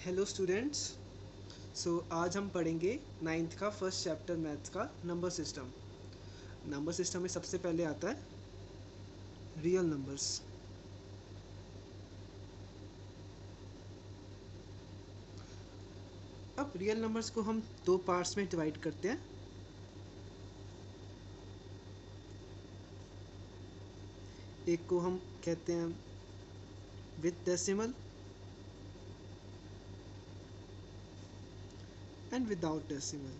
Hello students. आज हम पढ़ेंगे नाइन्थ का फर्स्ट चैप्टर मैथ्स का नंबर सिस्टम। नंबर सिस्टम में सबसे पहले आता है रियल नंबर्स। अब रियल नंबर्स को हम दो पार्ट्स में डिवाइड करते हैं। एक को हम कहते हैं with decimal and without decimal.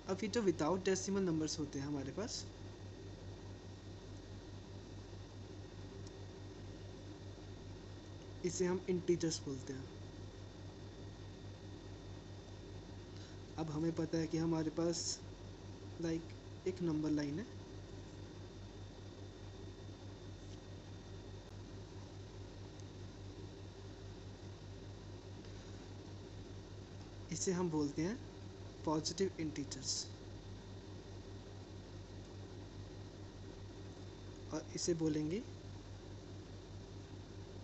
अब ये जो विदाउट डेसिमल नंबर्स होते हैं हमारे पास, इसे हम इंटीजर्स बोलते हैं। अब हमें पता है कि हमारे पास एक नंबर लाइन है, इसे हम बोलते हैं पॉजिटिव इंटीजर्स, और इसे बोलेंगे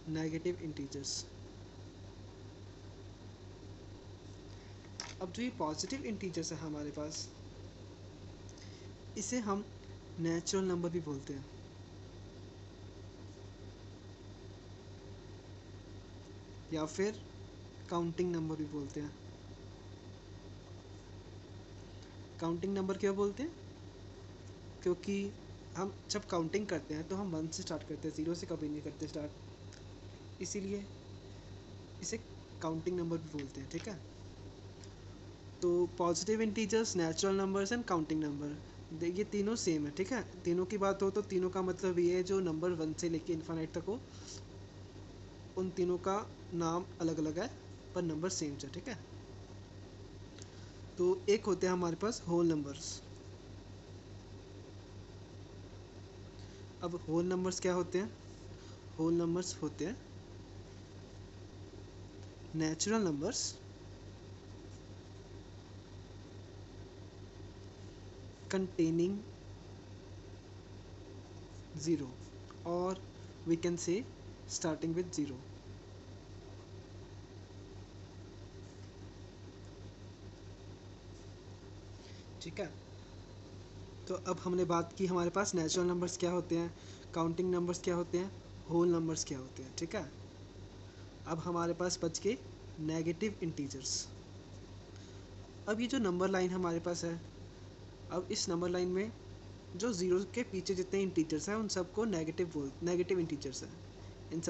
नेगेटिव इंटीजर्स। अब जो ये पॉजिटिव इंटीजर्स है हमारे पास, इसे हम नेचुरल नंबर भी बोलते हैं, या फिर काउंटिंग नंबर भी बोलते हैं। काउंटिंग नंबर क्यों बोलते हैं? क्योंकि हम जब काउंटिंग करते हैं तो हम 1 से स्टार्ट करते हैं, 0 से कभी नहीं करते स्टार्ट, इसीलिए इसे काउंटिंग नंबर भी बोलते हैं। ठीक है, तो positive integers, natural numbers and counting number, ये तीनों सेम है। ठीक है, तीनों की बात हो तो तीनों का मतलब ये है जो नंबर 1 से लेके इन्फिनिट तक हो, उन तीनों का नाम अलग अलग है पर नंबर सेम है। ठीक है, तो एक होते हैं हमारे पास होल नंबर्स। अब होल नंबर्स क्या होते हैं? होल नंबर्स होते हैं natural numbers containing 0, or we can say starting with 0। ठीक है, तो अब हमने बात की हमारे पास नेचुरल नंबर्स क्या होते हैं, काउंटिंग नंबर्स क्या होते हैं, होल नंबर्स क्या होते हैं। ठीक है, अब हमारे पास बच के नेगेटिव इंटीजर्स। अब ये जो नंबर लाइन हमारे पास है, अब इस नंबर लाइन में जो जीरो के पीछे जितने इंटीजर्स हैं उन सबको नेगेटिव इंटीजर्स हैं। इन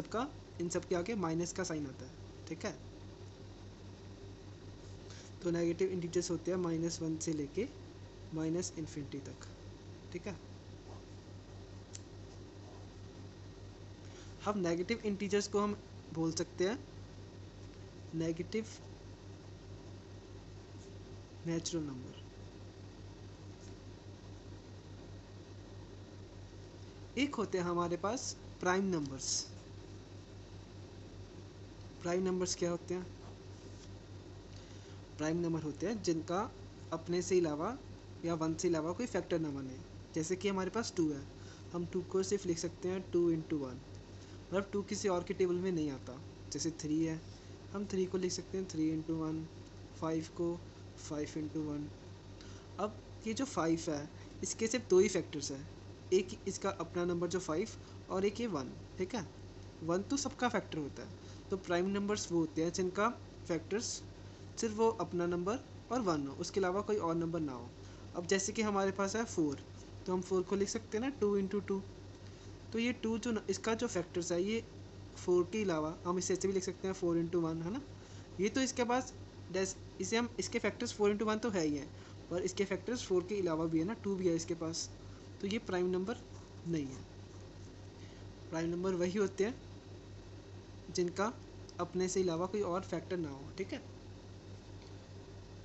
सब के आगे माइनस का साइन आता है। ठीक है, तो नेगेटिव इंटीजर्स होते हैं -1 से लेके -इन्फिनिटी तक। ठीक है, हम नेगेटिव इंटीजर्स को हम बोल सकते हैं नेगेटिव नेचुरल नंबर। एक होते हैं हमारे पास प्राइम नंबर्स। प्राइम नंबर्स क्या होते हैं? प्राइम नंबर होते हैं जिनका अपने से अलावा या 1 से अलावा कोई फैक्टर ना बने। जैसे कि हमारे पास 2 है, हम 2 को सिर्फ लिख सकते हैं 2 इंटू 1, मतलब 2 किसी और के टेबल में नहीं आता। जैसे 3 है, हम 3 को लिख सकते हैं 3 इंटू 1, 5 को 5 इंटू 1। अब ये जो 5 है, इसके सिर्फ 2 ही फैक्टर्स हैं, एक इसका अपना नंबर जो 5 और एक ये 1। ठीक है, 1 तो सबका फैक्टर होता है। तो प्राइम नंबर्स वो होते हैं जिनका फैक्टर्स सिर्फ वो अपना नंबर और 1 हो, उसके अलावा कोई और नंबर ना हो। अब जैसे कि हमारे पास है 4, तो हम 4 को लिख सकते हैं ना 2 इंटू 2। तो ये 2 जो इसका जो फैक्टर्स है, ये 4 के अलावा हम इसे ऐसे भी लिख सकते हैं 4 इंटू 1, है ना। ये तो इसके पास इसे हम इसके फैक्टर्स 4 इंटू 1 तो है ही है, पर इसके फैक्टर्स 4 के अलावा भी है ना, 2 भी है इसके पास। तो ये प्राइम नंबर नहीं है। प्राइम नंबर वही होते हैं जिनका अपने से अलावा कोई और फैक्टर ना हो। ठीक है,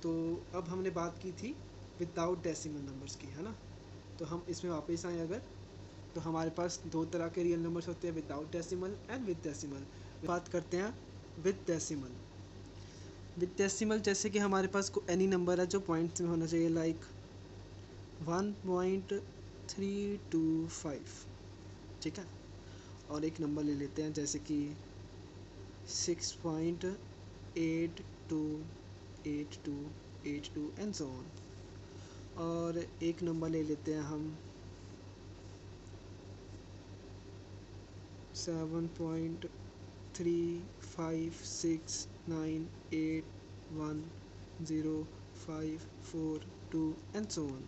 तो अब हमने बात की थी विदाउट डेसिमल नंबर्स की, है ना। तो हम इसमें वापस आए अगर, तो हमारे पास दो तरह के रियल नंबर्स होते हैं, without decimal and with decimal. बात करते हैं विद डेसिमल। विद डेसिमल जैसे कि हमारे पास एनी नंबर है जो पॉइंट्स में होना चाहिए, लाइक 1.325। ठीक है। और एक नंबर ले लेते हैं जैसे कि 6.828282 एंड सो ऑन। और एक नंबर ले लेते हैं हम 7.356981054 एंड सो ऑन।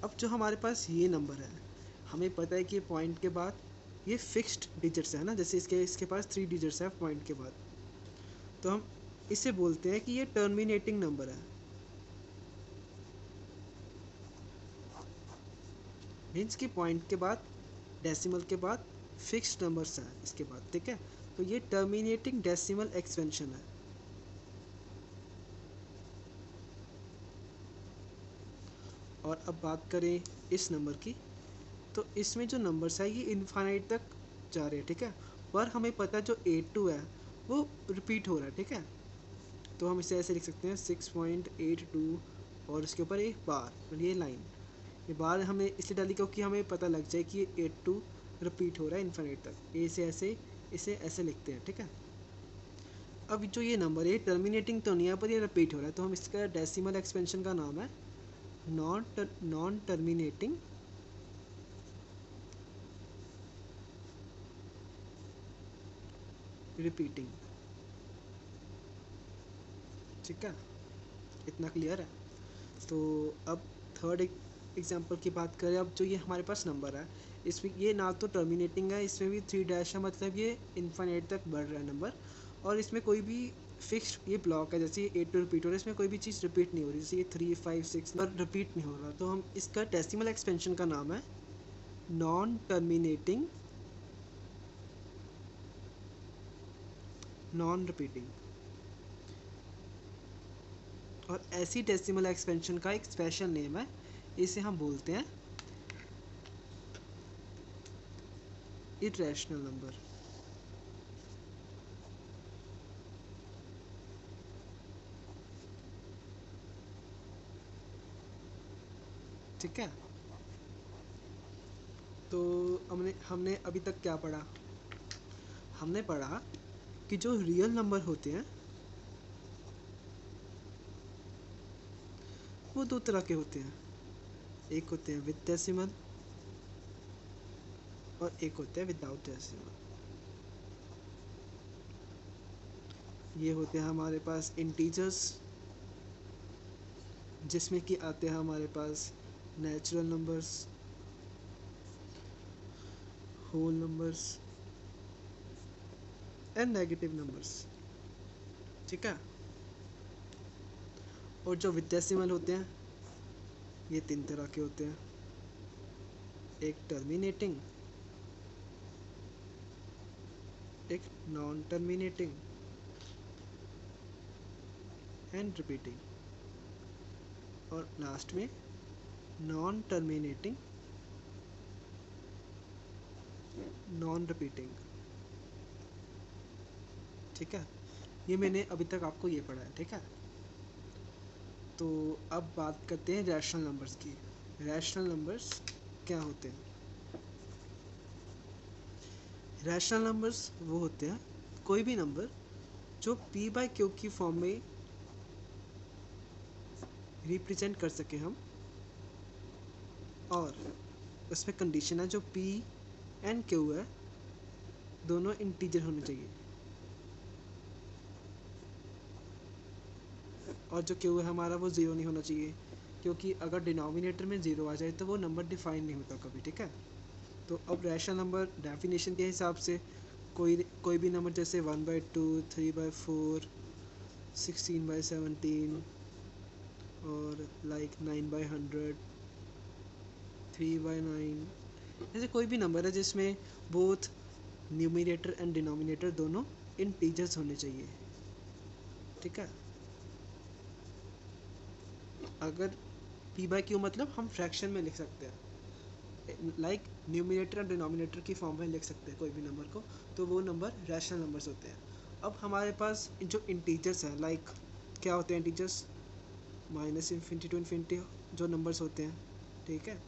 अब जो हमारे पास ये नंबर है, हमें पता है कि पॉइंट के बाद ये फिक्स्ड डिजिट्स है ना, जैसे इसके पास 3 डिजिट्स है पॉइंट के बाद, तो हम इसे बोलते हैं कि ये टर्मिनेटिंग नंबर है। मीन्स कि पॉइंट के बाद, डेसिमल के बाद फिक्स्ड नंबर्स है इसके बाद, ठीक है। तो ये टर्मिनेटिंग डेसिमल एक्सपेंशन है। और अब बात करें इस नंबर की, तो इसमें जो नंबर्स है ये इनफाइनाइट तक जा रहे हैं, ठीक है। पर हमें पता है जो 82 है वो रिपीट हो रहा है, ठीक है। तो हम इसे ऐसे लिख सकते हैं 6.82 और इसके ऊपर एक बार, और ये लाइन, ये बार हमें इसलिए डाली क्योंकि हमें पता लग जाए कि ये 82 रिपीट हो रहा है इनफाइनाइट तक। इसे ऐसे लिखते हैं, ठीक है। अब जो ये नंबर है टर्मिनेटिंग तो नहीं है पर ये रिपीट हो रहा है, तो हम इसका डेसिमल एक्सपेंशन का नाम है नॉन टर्मिनेटिंग रिपीटिंग, ठीक है। इतना क्लियर है। तो अब थर्ड एग्जांपल की बात करें। अब जो ये हमारे पास नंबर है इसमें ये ना तो टर्मिनेटिंग है, इसमें भी 3 डैश है, मतलब ये इनफाइनाइट तक बढ़ रहा है नंबर, और इसमें कोई भी फिक्स्ड ये ब्लॉक है, जैसे ये 8 टू रिपीट हो रहा है, इसमें कोई भी चीज़ रिपीट नहीं हो रही, जैसे ये 3 5 6 पर रिपीट नहीं हो रहा। तो हम इसका डेसिमल एक्सपेंशन का नाम है नॉन टर्मिनेटिंग नॉन रिपीटिंग। और ऐसी डेसिमल एक्सपेंशन का एक स्पेशल नेम है, इसे हम बोलते हैं इरेशनल नंबर, ठीक है। तो हमने अभी तक क्या पढ़ा? हमने पढ़ा कि जो रियल नंबर होते हैं वो दो तरह के होते हैं, एक होते हैं विद डेसिमल और एक होते हैं विदाउट डेसिमल। ये होते हैं हमारे पास इंटीजर्स, जिसमें कि आते हैं हमारे पास natural numbers, whole numbers and negative numbers, ठीक है। और जो विद डेसिमल होते हैं ये 3 तरह के होते हैं, एक टर्मिनेटिंग, एक नॉन टर्मिनेटिंग एंड रिपीटिंग, और लास्ट में नॉन टर्मिनेटिंग नॉन रिपीटिंग, ठीक है। ये मैंने अभी तक आपको ये पढ़ा है, ठीक है। तो अब बात करते हैं रैशनल नंबर्स की। रैशनल नंबर्स क्या होते हैं? रैशनल नंबर्स वो होते हैं कोई भी नंबर जो p बाई क्यू की फॉर्म में रिप्रेजेंट कर सके हम, और उसमें कंडीशन है जो p एंड q है दोनों इंटीजर होने चाहिए, और जो q है हमारा वो ज़ीरो नहीं होना चाहिए, क्योंकि अगर डिनोमिनेटर में ज़ीरो आ जाए तो वो नंबर डिफाइन नहीं होता कभी, ठीक है। तो अब रैशनल नंबर डेफिनेशन के हिसाब से कोई भी नंबर जैसे 1/2 3/4 16/17 और लाइक 9/100 3/9, ऐसे कोई भी नंबर है जिसमें बोथ न्यूमिनेटर एंड डिनोमिनेटर दोनों इंटीजर्स होने चाहिए, ठीक है। अगर p बाई क्यू मतलब हम फ्रैक्शन में लिख सकते हैं, लाइक न्यूमिनेटर और डिनोमिनेटर की फॉर्म में लिख सकते हैं कोई भी नंबर को, तो वो नंबर रैशनल नंबर्स होते हैं। अब हमारे पास जो इंटीजर्स हैं, लाइक क्या होते हैं इंटीजर्स? -∞ टू इन्फिनिटी जो नंबर्स होते हैं, ठीक है।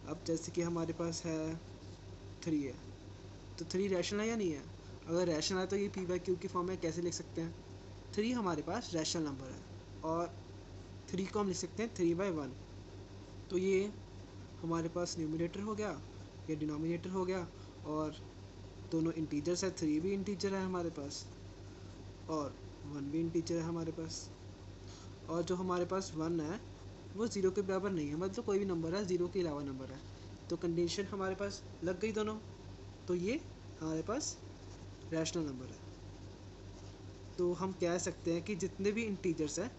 अब जैसे कि हमारे पास है 3 है, तो 3 रैशनल है या नहीं है? अगर रैशनल है तो ये पी बाई क्यू की फॉर्म में कैसे लिख सकते हैं? 3 हमारे पास रैशनल नंबर है और 3 को हम लिख सकते हैं 3/1। तो ये हमारे पास न्यूमरेटर हो गया, ये डिनोमिनेटर हो गया, और दोनों इंटीजर्स है, 3 भी इंटीजर है हमारे पास और 1 भी इंटीजर है हमारे पास। और जो हमारे पास 1 है वो 0 के बराबर नहीं है, मतलब कोई भी नंबर है 0 के अलावा नंबर है, तो कंडीशन हमारे पास लग गई दोनों, तो ये हमारे पास रैशनल नंबर है। तो हम कह सकते हैं कि जितने भी इंटीजर्स हैं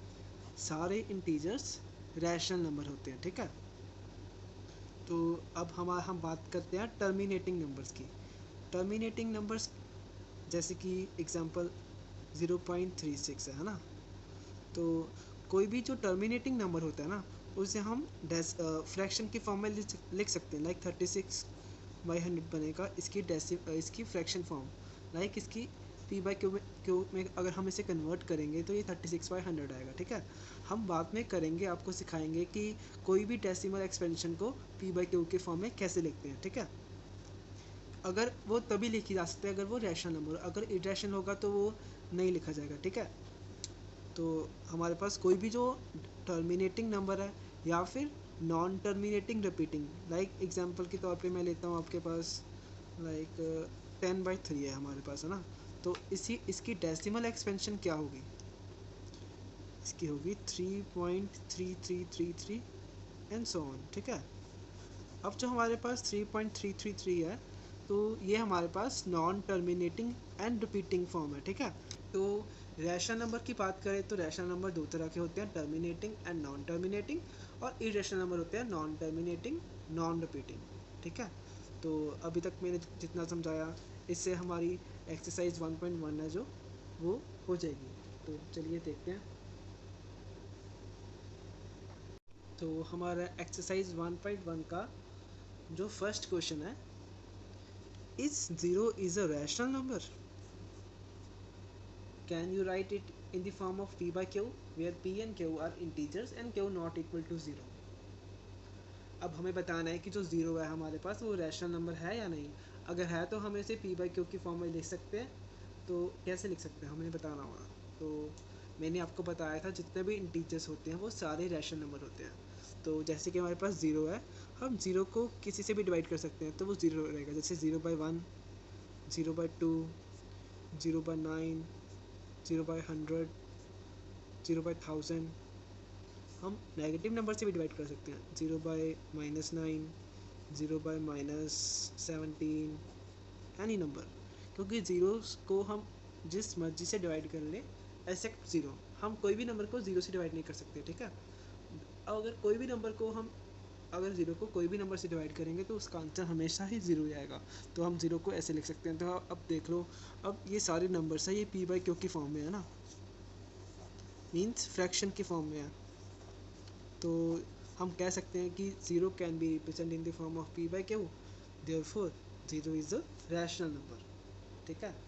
सारे इंटीजर्स रैशनल नंबर होते हैं, ठीक है। तो अब हम बात करते हैं टर्मिनेटिंग नंबर्स की। टर्मिनेटिंग नंबर्स जैसे कि एग्जांपल 0.36 है ना, तो कोई भी जो टर्मिनेटिंग नंबर होता है ना उसे हम फ्रैक्शन की फॉर्म में लिख सकते हैं, लाइक 36/100 बनेगा इसकी फ्रैक्शन फॉर्म, लाइक इसकी p/q में अगर हम इसे कन्वर्ट करेंगे तो ये 36/100 आएगा, ठीक है। हम बाद में करेंगे, आपको सिखाएंगे कि कोई भी डेसिमल एक्सपेंशन को p/q के फॉर्म में कैसे लिखते हैं, ठीक है। अगर वो तभी लिखी जा सकती है अगर वो रैशनल नंबर, अगर इरेशनल होगा तो वो नहीं लिखा जाएगा, ठीक है। तो हमारे पास कोई भी जो टर्मिनेटिंग नंबर है या फिर non terminating repeating, like example के तौर पे मैं लेता हूँ आपके पास लाइक 10/3 है हमारे पास, है ना, तो इसकी डेसिमल एक्सपेंशन क्या होगी? इसकी होगी 3.3333 एंड सो ऑन, ठीक है। अब जो हमारे पास 3.333 है तो ये हमारे पास non terminating and repeating form है, ठीक है। तो रैशनल नंबर की बात करें तो रैशनल नंबर दो तरह के होते हैं, टर्मिनेटिंग एंड नॉन टर्मिनेटिंग, और इरेशनल नंबर होते हैं नॉन टर्मिनेटिंग नॉन रिपीटिंग, ठीक है। तो अभी तक मैंने जितना समझाया इससे हमारी एक्सरसाइज 1.1 है जो वो हो जाएगी। तो चलिए देखते हैं। तो हमारा एक्सरसाइज 1.1 का जो फर्स्ट क्वेश्चन है, is 0 is a rational number? Can you write it in the form of p/q where p and q are integers and q not equal to 0? अब हमें बताना है कि जो 0 है हमारे पास वो रैशनल नंबर है या नहीं। अगर है तो हम इसे p/q की फॉर्म में लिख सकते हैं। तो कैसे लिख सकते हैं हमें बताना होगा। तो मैंने आपको बताया था जितने भी इंटीजर्स होते हैं वो सारे रैशनल नंबर होते हैं। तो जैसे कि हमारे पास 0 है, हम 0 को किसी से भी डिवाइड कर सकते हैं तो वो 0 रहेगा, जैसे 0/1, 0/2, 0/9, 0/100, 0/1000। हम नेगेटिव नंबर से भी डिवाइड कर सकते हैं, 0/-9, 0/-17, एनी नंबर, क्योंकि ज़ीरोस को हम जिस मर्जी से डिवाइड कर लें एक्सेप्ट 0, हम कोई भी नंबर को 0 से डिवाइड नहीं कर सकते, ठीक है। अगर कोई भी नंबर को हम अगर 0 को कोई भी नंबर से डिवाइड करेंगे तो उसका आंसर हमेशा ही 0 ही आएगा। तो हम 0 को ऐसे लिख सकते हैं। तो अब देख लो, अब ये सारे नंबर्स हैं, ये p/q की फॉर्म में है ना, मीन्स फ्रैक्शन की फॉर्म में है। तो हम कह सकते हैं कि 0 can be represent in the form of p/q, therefore 0 is a rational number, ठीक है।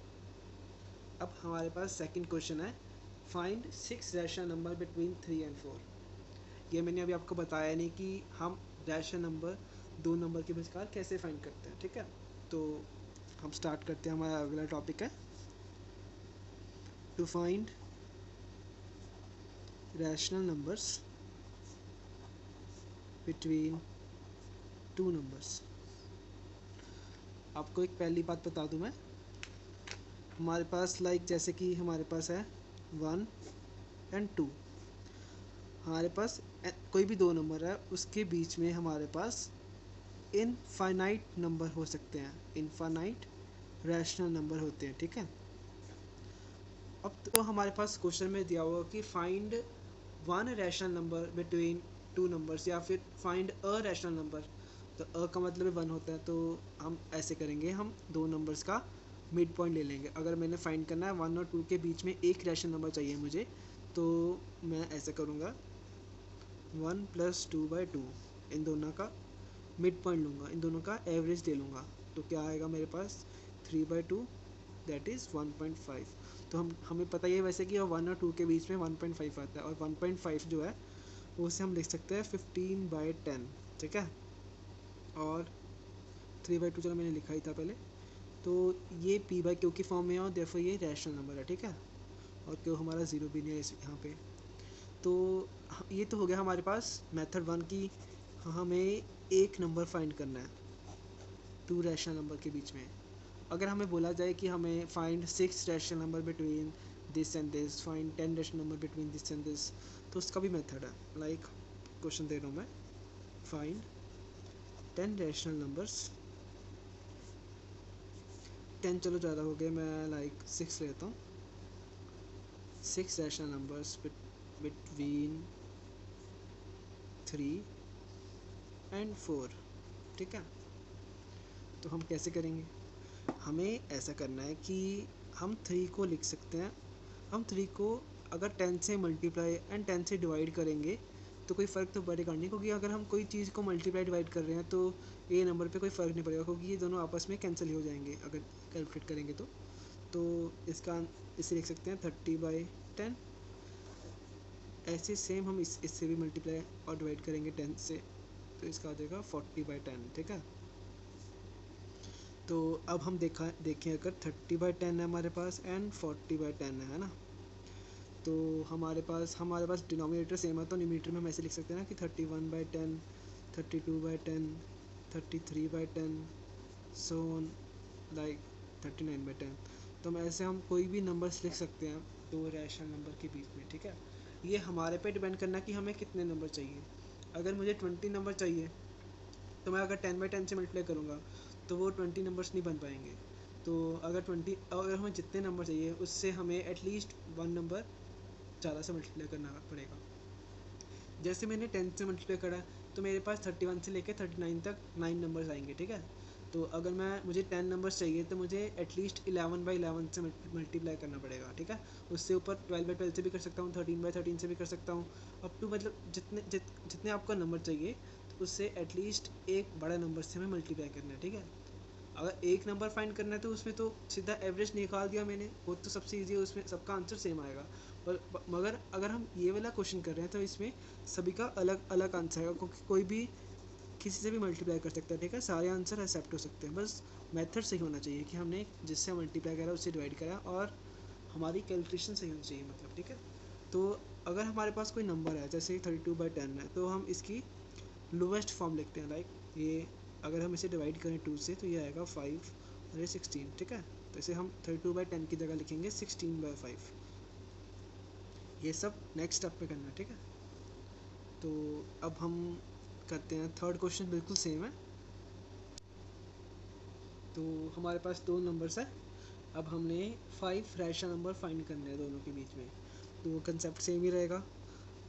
अब हमारे पास सेकंड क्वेश्चन है, find 6 rational number between 3 and 4। ये मैंने अभी आपको बताया नहीं कि हम रैशनल नंबर दो नंबर के विचार कैसे फाइंड करते हैं, ठीक है। तो हम स्टार्ट करते हैं, हमारा अगला टॉपिक है to find rational numbers between two numbers. आपको एक पहली बात बता दूं मैं, हमारे पास लाइक जैसे कि हमारे पास है 1 एंड 2, हमारे पास कोई भी दो नंबर है उसके बीच में हमारे पास इनफाइनाइट नंबर हो सकते हैं, इनफाइनाइट रैशनल नंबर होते हैं, ठीक है। अब तो हमारे पास क्वेश्चन में दिया हुआ कि find one rational number between two numbers या फिर फाइंड अ रैशनल नंबर। तो अ का मतलब 1 होता है, तो हम ऐसे करेंगे, हम दो नंबर्स का मिड पॉइंट ले लेंगे। अगर मैंने फाइंड करना है 1 और 2 के बीच में एक रैशनल नंबर चाहिए मुझे, तो मैं ऐसे करूँगा 1 + 2/2, इन दोनों का मिड पॉइंट लूँगा, इन दोनों का एवरेज ले लूँगा। तो क्या आएगा मेरे पास 3/2, दैट इज़ 1.5। तो हमें पता ही है वैसे कि 1 और 2 के बीच में 1.5 आता है, और 1.5 जो है वो उसे हम लिख सकते हैं 15/10, ठीक है। और 3/2 चलो मैंने लिखा ही था पहले। तो ये p/q की फॉर्म में है और देयरफॉर ये रैशनल नंबर है, ठीक है। और क्यों हमारा ज़ीरो भी नहीं है यहाँ पे। तो ये तो हो गया हमारे पास मेथड 1 की, हमें एक नंबर फाइंड करना है टू रैशनल नंबर के बीच में। अगर हमें बोला जाए कि हमें find 6 rational number between this and this, find 10 rational number between this and this, तो उसका भी मेथड है। लाइक क्वेश्चन दे रहा हूँ मैं, फाइंड 10 रैशनल नंबर्स, 10 चलो ज़्यादा हो गए, मैं लाइक 6 लेता हूँ। 6 रैशनल नंबर्स बिटवीन 3 एंड 4, ठीक है। तो हम कैसे करेंगे, हमें ऐसा करना है कि हम 3 को लिख सकते हैं। हम 3 को अगर 10 से मल्टीप्लाई एंड 10 से डिवाइड करेंगे तो कोई फ़र्क तो पड़ेगा नहीं, क्योंकि अगर हम कोई चीज़ को मल्टीप्लाई डिवाइड कर रहे हैं तो ए नंबर पे कोई फ़र्क नहीं पड़ेगा, क्योंकि ये दोनों आपस में कैंसिल ही हो जाएंगे अगर कैलकुलेट करेंगे तो इसका इसे लिख सकते हैं 30/10। ऐसे सेम हम इससे भी मल्टीप्लाई और डिवाइड करेंगे 10 से, तो इसका आ जाएगा 40/10, ठीक है। तो अब हम देखें अगर 30/10 है हमारे पास एंड 40/10 है ना, तो हमारे पास डिनोमिनेटर सेम है, तो न्यूमरेटर में हम ऐसे लिख सकते हैं ना कि 31/10, 32/10, 33/10, सो ऑन लाइक 39/10। तो हम ऐसे कोई भी नंबर्स लिख सकते हैं दो रैशनल नंबर के बीच में, ठीक है। ये हमारे पे डिपेंड करना है कि हमें कितने नंबर चाहिए। अगर मुझे 20 नंबर चाहिए तो मैं अगर 10/10 से मल्टीप्लाई करूँगा तो वो 20 नंबर्स नहीं बन पाएंगे। तो अगर हमें जितने नंबर चाहिए उससे हमें एटलीस्ट 1 नंबर ज़्यादा से मल्टीप्लाई करना पड़ेगा। जैसे मैंने 10 से मल्टीप्लाई करा तो मेरे पास 31 से लेकर 39 तक 9 नंबर्स आएंगे, ठीक है। तो अगर मुझे 10 नंबर्स चाहिए तो मुझे एटलीस्ट 11/11 से मल्टीप्लाई करना पड़ेगा, ठीक है। उससे ऊपर 12/12 से भी कर सकता हूँ, 13/13 से भी कर सकता हूँ, अप टू मतलब जितने आपका नंबर चाहिए तो उससे एटलीस्ट एक बड़ा नंबर से हमें मल्टीप्लाई करना है, ठीक है। अगर एक नंबर फाइंड करना है तो उसमें तो सीधा एवरेज निकाल दिया मैंने, वो तो सबसे ईजी है, उसमें सबका आंसर सेम आएगा। मगर अगर हम ये वाला क्वेश्चन कर रहे हैं तो इसमें सभी का अलग अलग आंसर आएगा, क्योंकि कोई भी किसी से भी मल्टीप्लाई कर सकता है, ठीक है। सारे आंसर एक्सेप्ट हो सकते हैं, बस मेथड सही होना चाहिए कि हमने जिससे मल्टीप्लाई करा उससे डिवाइड करा और हमारी कैलकुलेशन सही होनी चाहिए, मतलब, ठीक है। तो अगर हमारे पास कोई नंबर है जैसे 32/10 है तो हम इसकी लोवेस्ट फॉर्म लिखते हैं। लाइक ये अगर हम इसे डिवाइड करें 2 से तो ये आएगा 5 और ये 16, ठीक है। तो इसे हम 32/10 की जगह लिखेंगे 16/5। ये सब नेक्स्ट स्टेप पे करना है, ठीक है। तो अब हम करते हैं थर्ड क्वेश्चन, बिल्कुल सेम है। तो हमारे पास दो नंबर्स है, अब हमने 5 रैशनल नंबर फाइंड करने हैं दोनों के बीच में। तो कंसेप्ट सेम ही रहेगा,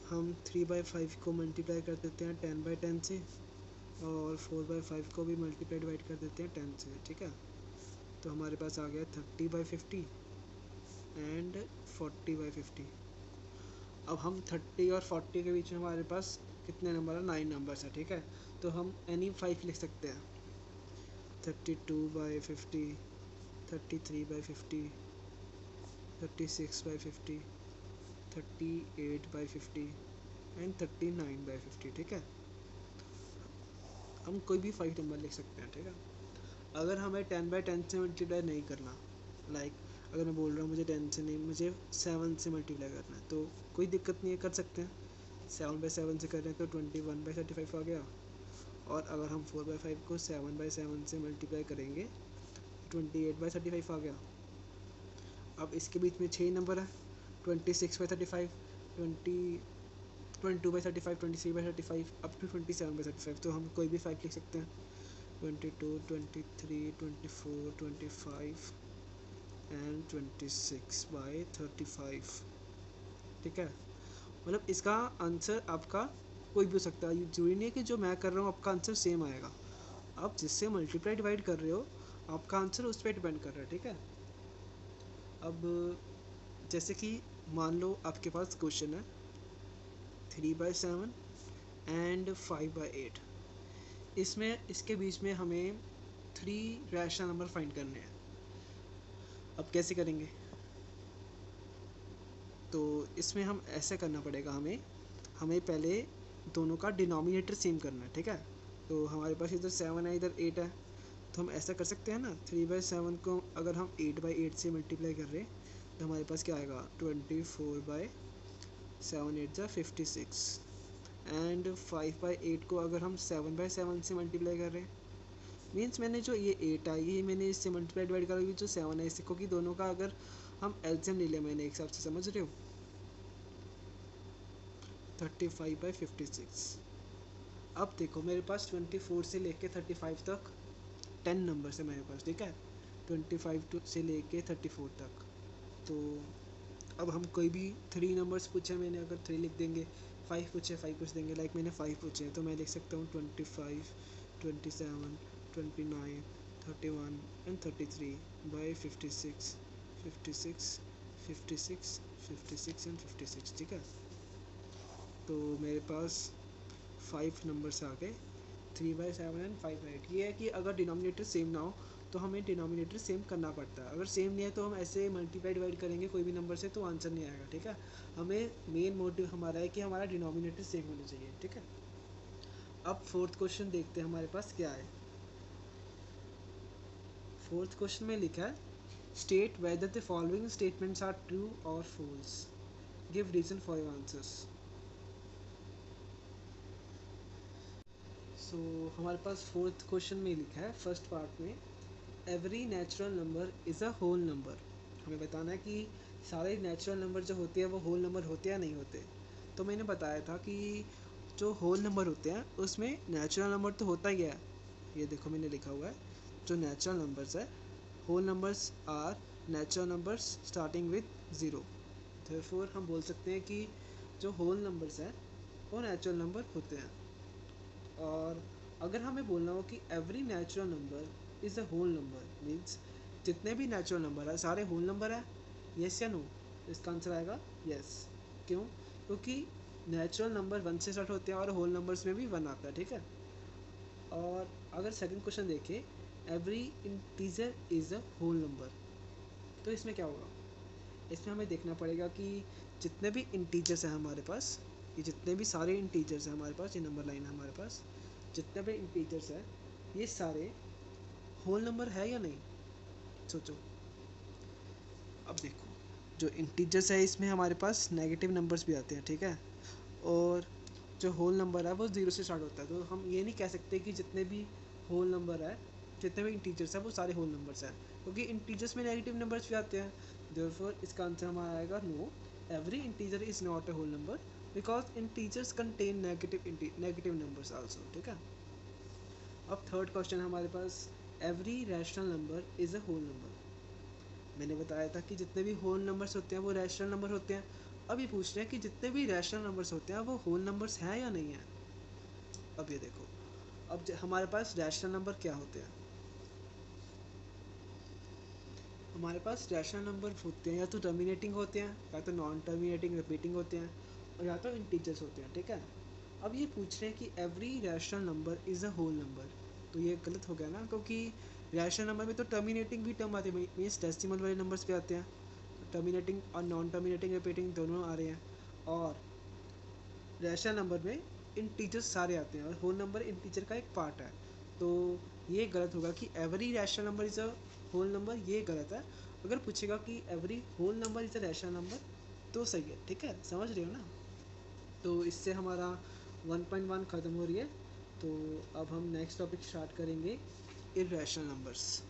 हम 3/5 को मल्टीप्लाई कर देते हैं 10/10 से और 4/5 को भी मल्टीप्लाई डिवाइड कर देते हैं 10 से, ठीक है। तो हमारे पास आ गया 30/50 एंड 40/50। अब हम 30 और 40 के बीच में हमारे पास कितने नंबर है, 9 नंबर्स है, ठीक है। तो हम एनी 5 लिख सकते हैं, 32/50, 33/50, 36/50, 38/50 एंड 39/50, ठीक है। हम कोई भी 5 नंबर लिख सकते हैं, ठीक है। अगर हमें 10/10 से मल्टीप्लाई नहीं करना, लाइक अगर मैं बोल रहा हूँ मुझे 10 से नहीं, मुझे 7 से मल्टीप्लाई करना है, तो कोई दिक्कत नहीं है, कर सकते हैं। 7/7 से कर रहे हैं तो 21/35 आ गया। और अगर हम 4/5 को 7/7 से मल्टीप्लाई करेंगे 28/35 आ गया। अब इसके बीच में 6 नंबर है, 26/35, 22/35, 23/35 अप टू 27/35। तो हम कोई भी 5 लिख सकते हैं, 22, 23, 24, 25 एंड 26/35, ठीक है। मतलब इसका आंसर आपका कोई भी हो सकता है, जरूरी नहीं है कि जो मैं कर रहा हूँ आपका आंसर सेम आएगा। आप जिससे मल्टीप्लाई डिवाइड कर रहे हो आपका आंसर उस पर डिपेंड कर रहा है, ठीक है। अब जैसे कि मान लो आपके पास क्वेश्चन है 3/7 एंड 5/8, इसमें इसके बीच में हमें 3 रैशनल नंबर फाइंड करने हैं। अब कैसे करेंगे, तो इसमें हम ऐसे करना पड़ेगा, हमें पहले दोनों का डिनोमिनेटर सेम करना है, ठीक है। तो हमारे पास इधर 7 है, इधर 8 है, तो हम ऐसा कर सकते हैं ना, 3/7 को अगर हम 8/8 से मल्टीप्लाई कर रहे हैं तो हमारे पास क्या आएगा, 24/7 8 जा 56। एंड 5/8 को अगर हम 7/7 से मल्टीप्लाई कर रहे हैं, मीन्स मैंने जो ये 8 आई है मैंने इससे मल्टीप्लाई डिवाइड करा, जो 7 है इससे, क्योंकि दोनों का अगर हम एलसीएम ले लिया मैंने एक हिसाब से, समझ रहे हो, 35/56। अब देखो मेरे पास 24 से लेके 35 तक 10 नंबर है मेरे पास, ठीक है, 25 से लेके 34 तक। तो अब हम कोई भी 3 नंबर्स पूछे मैंने, अगर 3 लिख देंगे, 5 पूछे 5 पूछ देंगे, लाइक मैंने 5 पूछे तो मैं लिख सकता हूँ 25 27 29 31 एंड 33/56 56 56 56 एंड 56, ठीक है। तो मेरे पास 5 नंबर्स आ गए, 3/7 एंड 5/8। ये है कि अगर डिनोमिनेटर सेम ना हो तो हमें डिनोमिनेटर सेम करना पड़ता है, अगर सेम नहीं है तो हम ऐसे मल्टीप्लाई डिवाइड करेंगे कोई भी नंबर से तो आंसर नहीं आएगा, ठीक है। हमें मेन मोटिव हमारा है कि हमारा डिनोमिनेटर सेम होना चाहिए, ठीक है। अब फोर्थ क्वेश्चन देखते हैं हमारे पास क्या है। फोर्थ क्वेश्चन में लिखा है, state whether the following statements are true और false, give reason for your answers. So हमारे पास फोर्थ क्वेश्चन में लिखा है, फर्स्ट पार्ट में, every natural number is a whole number. हमें बताना है कि सारे नेचुरल नंबर जो होते हैं वो होल नंबर होते हैं या नहीं होते। तो मैंने बताया था कि जो होल नंबर होते हैं उसमें नेचुरल नंबर तो होता ही है, ये देखो मैंने लिखा हुआ है, जो नेचुरल नंबर्स है, whole numbers are natural numbers starting with 0। Therefore हम बोल सकते हैं कि जो होल नंबर्स हैं वो नेचुरल नंबर होते हैं। और अगर हमें बोलना हो कि every natural number is a whole number, means जितने भी नेचुरल नंबर है सारे होल नंबर है, येस या नो, इसका आंसर आएगा येस। क्यों? क्योंकि नेचुरल नंबर 1 से स्टार्ट होते हैं और होल नंबर्स में भी 1 आता है, ठीक है। और अगर सेकंड क्वेश्चन देखें, every integer is a whole number, तो इसमें क्या होगा, इसमें हमें देखना पड़ेगा कि जितने भी इंटीजर्स हैं हमारे पास, ये जितने भी सारे इंटीजर्स हैं हमारे पास, ये नंबर लाइन है हमारे पास, जितने भी इंटीजर्स हैं ये सारे होल नंबर है या नहीं, सोचो। अब देखो जो इंटीजर्स है इसमें हमारे पास नेगेटिव नंबर्स भी आते हैं, ठीक है, और जो होल नंबर है वो 0 से स्टार्ट होता है। तो हम ये नहीं कह सकते कि जितने भी होल नंबर है, जितने भी इंटीजर्स हैं वो सारे होल नंबर्स हैं, क्योंकि इंटीजर्स में नेगेटिव नंबर्स भी आते हैं। देयरफॉर इसका आंसर हमारा आएगा no, every integer is not a whole number because integers contain negative numbers also, ठीक है। अब थर्ड क्वेश्चन हमारे पास, every rational number is a whole number. मैंने बताया था कि जितने भी होल नंबर्स होते हैं वो रैशनल नंबर होते हैं। अब ये पूछ रहे हैं कि जितने भी रैशनल नंबर्स होते हैं वो होल नंबर्स हैं या नहीं हैं। अब ये देखो, अब हमारे पास रैशनल नंबर क्या होते हैं, हमारे पास रैशनल नंबर होते हैं या तो टर्मिनेटिंग होते हैं, या तो नॉन टर्मिनेटिंग रिपीटिंग होते हैं, और या तो इंटीजर्स होते हैं, ठीक है। अब ये पूछ रहे हैं कि every rational number is a whole number, तो ये गलत हो गया ना, क्योंकि रैशनल नंबर में तो टर्मिनेटिंग भी टर्म आती है, मीन्स डेसिमल वाले नंबर्स भी आते हैं, टर्मिनेटिंग और नॉन टर्मिनेटिंग रिपीटिंग दोनों आ रहे हैं। और रैशनल नंबर में इंटीजर्स सारे आते हैं और होल नंबर इंटीजर का एक पार्ट है। तो ये गलत होगा कि every rational number is a whole number, ये गलत है। अगर पूछेगा कि every whole number is a rational number तो सही है, ठीक है, समझ रहे हो ना। तो इससे हमारा 1.1 ख़त्म हो रही है। तो अब हम नेक्स्ट टॉपिक स्टार्ट करेंगे, इर्रेशनल नंबर्स।